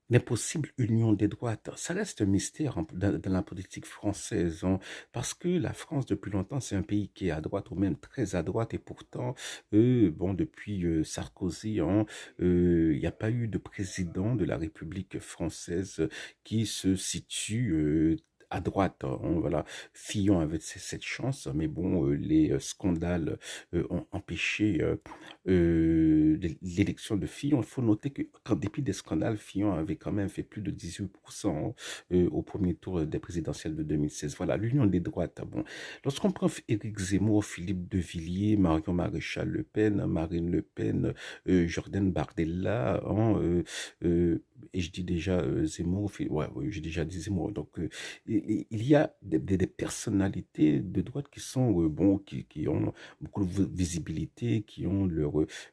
l'impossible union des droites, ça reste un mystère dans la politique française, hein, parce que la France, depuis longtemps, c'est un pays qui est à droite ou même très à droite, et pourtant, bon, depuis Sarkozy, hein, il n'y a pas eu de président de la République française qui se situe à droite, hein, voilà. Fillon avait cette chance, mais bon, les scandales ont empêché l'élection de Fillon. Il faut noter qu'en dépit des scandales, Fillon avait quand même fait plus de 18% au premier tour des présidentielles de 2016. Voilà, l'union des droites. Bon, lorsqu'on prend Éric Zemmour, Philippe de Villiers, Marion Maréchal Le Pen, Marine Le Pen, Jordan Bardella, hein, et je dis déjà Zemmour, ouais, ouais, j'ai déjà dit Zemmour. Donc, il y a des personnalités de droite qui sont, bon, qui ont beaucoup de visibilité, qui ont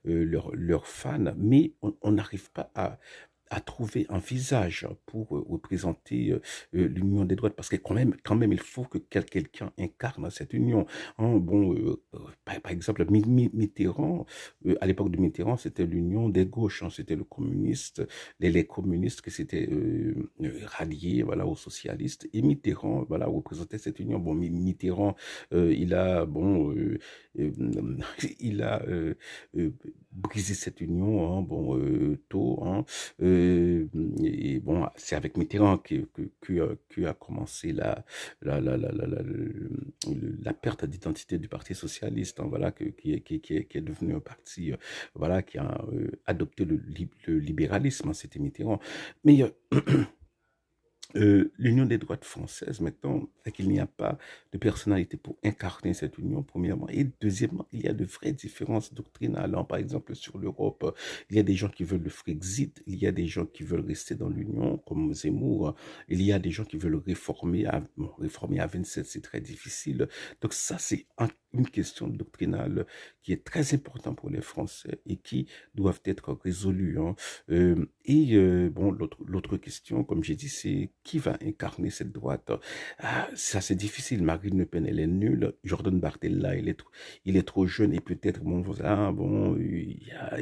leurs fans, mais on n'arrive pas à trouver un visage pour représenter l'union des droites, parce que quand même, il faut que quelqu'un incarne cette union. Hein, bon, par exemple, Mitterrand, à l'époque de Mitterrand, c'était l'union des gauches, hein, c'était le communiste, les communistes qui s'étaient ralliés, voilà, aux socialistes, et Mitterrand, voilà, représentait cette union. Bon, Mitterrand, il a, bon, euh, il a brisé cette union, hein, bon, tôt, hein, euh, et bon, c'est avec Mitterrand que a commencé la perte d'identité du Parti socialiste, hein, voilà, qui est devenu un parti, voilà, qui a adopté le libéralisme, hein, c'était Mitterrand. Mais l'union des droites françaises, maintenant, c'est qu'il n'y a pas de personnalité pour incarner cette union, premièrement. Et deuxièmement, il y a de vraies différences doctrinales, hein. Par exemple, sur l'Europe, il y a des gens qui veulent le Frexit, il y a des gens qui veulent rester dans l'Union, comme Zemmour, il y a des gens qui veulent réformer. Bon, réformer à 27, c'est très difficile. Donc ça, c'est une question doctrinale qui est très importante pour les Français et qui doivent être résolues, hein. Bon, l'autre question, comme j'ai dit, c'est qui va incarner cette droite? Ah, ça, c'est difficile. Marine Le Pen, elle est nulle. Jordan Bardella, il est trop jeune et peut-être, bon, voilà, bon, il y a,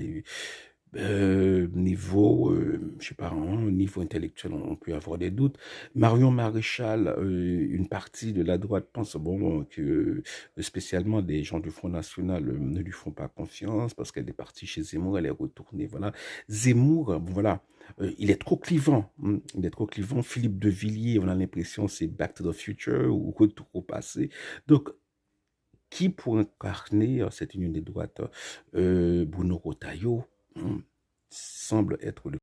niveau, je sais pas, hein, niveau intellectuel, on peut avoir des doutes. Marion Maréchal, une partie de la droite pense, bon, que spécialement des gens du Front National ne lui font pas confiance parce qu'elle est partie chez Zemmour, elle est retournée, voilà. Zemmour, bon, voilà, il est trop clivant, hein, il est trop clivant. Philippe de Villiers, on a l'impression c'est Back to the Future ou Retour au passé. Donc, qui pour incarner cette union des droites? Bruno Retailleau, semble être le